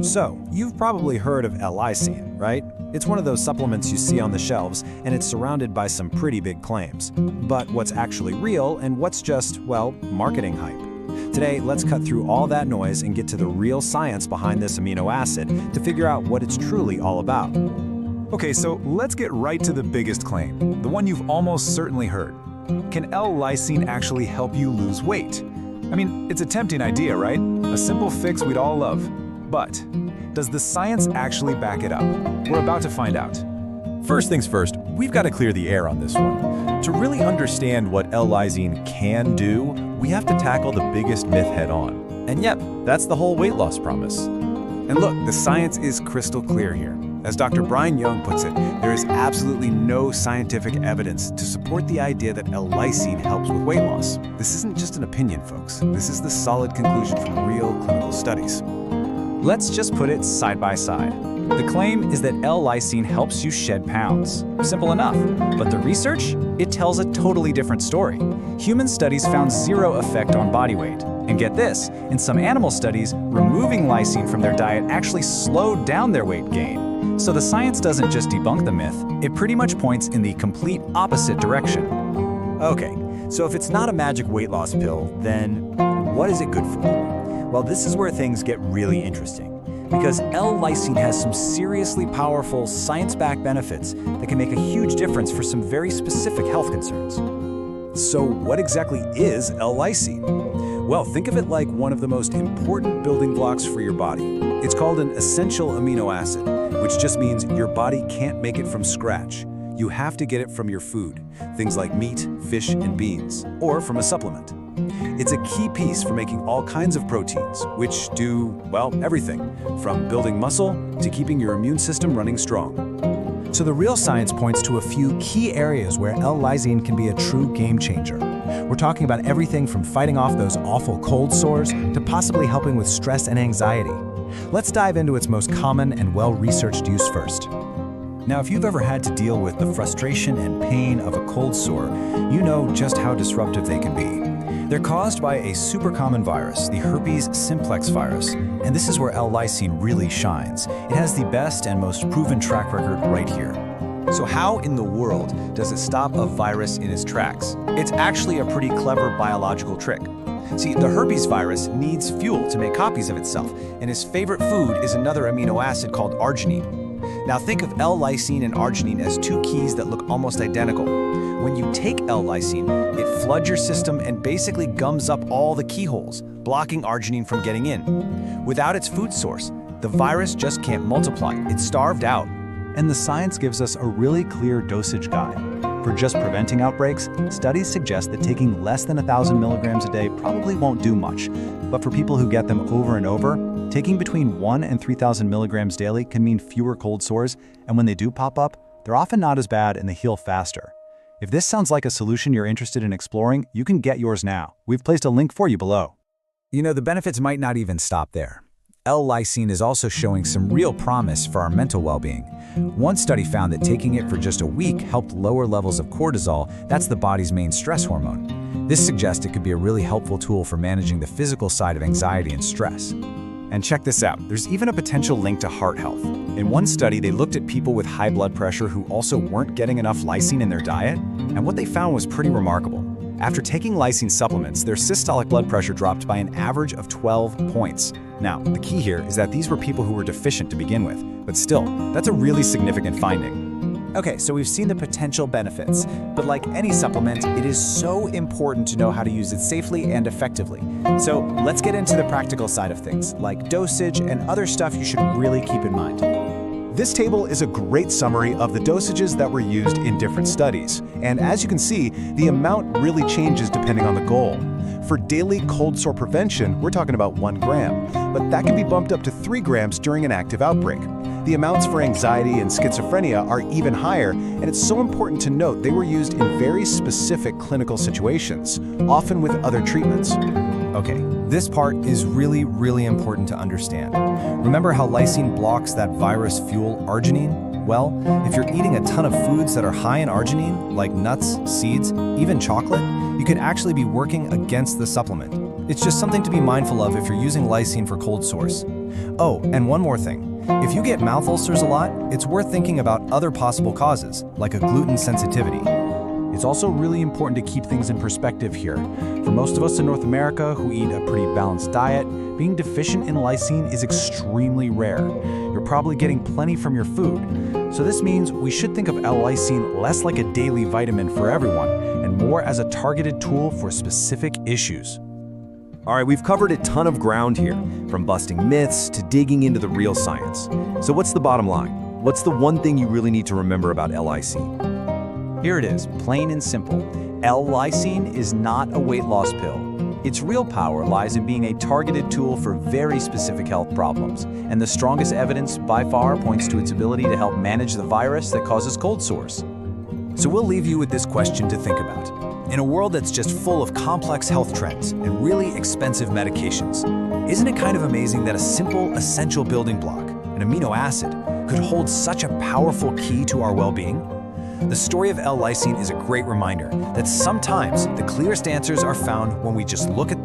So, you've probably heard of L-Lysine, right? It's one of those supplements you see on the shelves, and it's surrounded by some pretty big claims. But what's actually real and what's just, well, marketing hype? Today, let's cut through all that noise and get to the real science behind this amino acid to figure out what it's truly all about. Okay, so let's get right to the biggest claim, the one you've almost certainly heard. Can L-Lysine actually help you lose weight? I mean, it's a tempting idea, right? A simple fix we'd all love. But does the science actually back it up? We're about to find out. First things first, we've got to clear the air on this one. To really understand what L-Lysine can do, we have to tackle the biggest myth head-on. And yep, that's the whole weight loss promise. And look, the science is crystal clear here. As Dr. Brian Young puts it, there is absolutely no scientific evidence to support the idea that L-Lysine helps with weight loss. This isn't just an opinion, folks. This is the solid conclusion from real clinical studies. Let's just put it side by side. The claim is that L-Lysine helps you shed pounds. Simple enough. But the research? It tells a totally different story. Human studies found zero effect on body weight. And get this, in some animal studies, removing lysine from their diet actually slowed down their weight gain. So the science doesn't just debunk the myth, it pretty much points in the complete opposite direction. Okay, so if it's not a magic weight loss pill, then what is it good for? Well, this is where things get really interesting, because L-Lysine has some seriously powerful science-backed benefits that can make a huge difference for some very specific health concerns. So what exactly is L-Lysine? Well, think of it like one of the most important building blocks for your body. It's called an essential amino acid, which just means your body can't make it from scratch. You have to get it from your food, things like meat, fish, and beans, or from a supplement. It's a key piece for making all kinds of proteins, which do, well, everything, from building muscle to keeping your immune system running strong. So the real science points to a few key areas where L-Lysine can be a true game changer. We're talking about everything from fighting off those awful cold sores to possibly helping with stress and anxiety. Let's dive into its most common and well-researched use first. Now, if you've ever had to deal with the frustration and pain of a cold sore, you know just how disruptive they can be. They're caused by a super common virus, the herpes simplex virus, and this is where L-Lysine really shines. It has the best and most proven track record right here. So how in the world does it stop a virus in its tracks? It's actually a pretty clever biological trick. See, the herpes virus needs fuel to make copies of itself, and his favorite food is another amino acid called arginine. Now think of L-Lysine and arginine as two keys that look almost identical. When you take L-Lysine, it floods your system and basically gums up all the keyholes, blocking arginine from getting in. Without its food source, the virus just can't multiply. It's starved out. And the science gives us a really clear dosage guide. For just preventing outbreaks, studies suggest that taking less than 1,000 milligrams a day probably won't do much. But for people who get them over and over, taking between 1 and 3,000 milligrams daily can mean fewer cold sores, and when they do pop up, they're often not as bad and they heal faster. If this sounds like a solution you're interested in exploring, you can get yours now. We've placed a link for you below. You know, the benefits might not even stop there. L-Lysine is also showing some real promise for our mental well-being. One study found that taking it for just a week helped lower levels of cortisol, that's the body's main stress hormone. This suggests it could be a really helpful tool for managing the physical side of anxiety and stress. And check this out, there's even a potential link to heart health. In one study, they looked at people with high blood pressure who also weren't getting enough lysine in their diet, and what they found was pretty remarkable. After taking lysine supplements, their systolic blood pressure dropped by an average of 12 points. Now, the key here is that these were people who were deficient to begin with, but still, that's a really significant finding. Okay, so we've seen the potential benefits, but like any supplement, it is so important to know how to use it safely and effectively. So let's get into the practical side of things, like dosage and other stuff you should really keep in mind. This table is a great summary of the dosages that were used in different studies. And as you can see, the amount really changes depending on the goal. For daily cold sore prevention, we're talking about 1 gram, but that can be bumped up to 3 grams during an active outbreak. The amounts for anxiety and schizophrenia are even higher, and it's so important to note they were used in very specific clinical situations, often with other treatments. Okay, this part is really important to understand. Remember how lysine blocks that virus fuel arginine? Well, if you're eating a ton of foods that are high in arginine, like nuts, seeds, even chocolate, you could actually be working against the supplement. It's just something to be mindful of if you're using lysine for cold sores. Oh, and one more thing. If you get mouth ulcers a lot, it's worth thinking about other possible causes, like a gluten sensitivity. It's also really important to keep things in perspective here. For most of us in North America who eat a pretty balanced diet, being deficient in lysine is extremely rare. You're probably getting plenty from your food. So this means we should think of L-lysine less like a daily vitamin for everyone and more as a targeted tool for specific issues. All right, we've covered a ton of ground here, from busting myths to digging into the real science. So what's the bottom line? What's the one thing you really need to remember about L-lysine? Here it is, plain and simple. L-lysine is not a weight loss pill. Its real power lies in being a targeted tool for very specific health problems, and the strongest evidence by far points to its ability to help manage the virus that causes cold sores. So we'll leave you with this question to think about. In a world that's just full of complex health trends and really expensive medications, isn't it kind of amazing that a simple, essential building block, an amino acid, could hold such a powerful key to our well-being? The story of L-lysine is a great reminder that sometimes the clearest answers are found when we just look at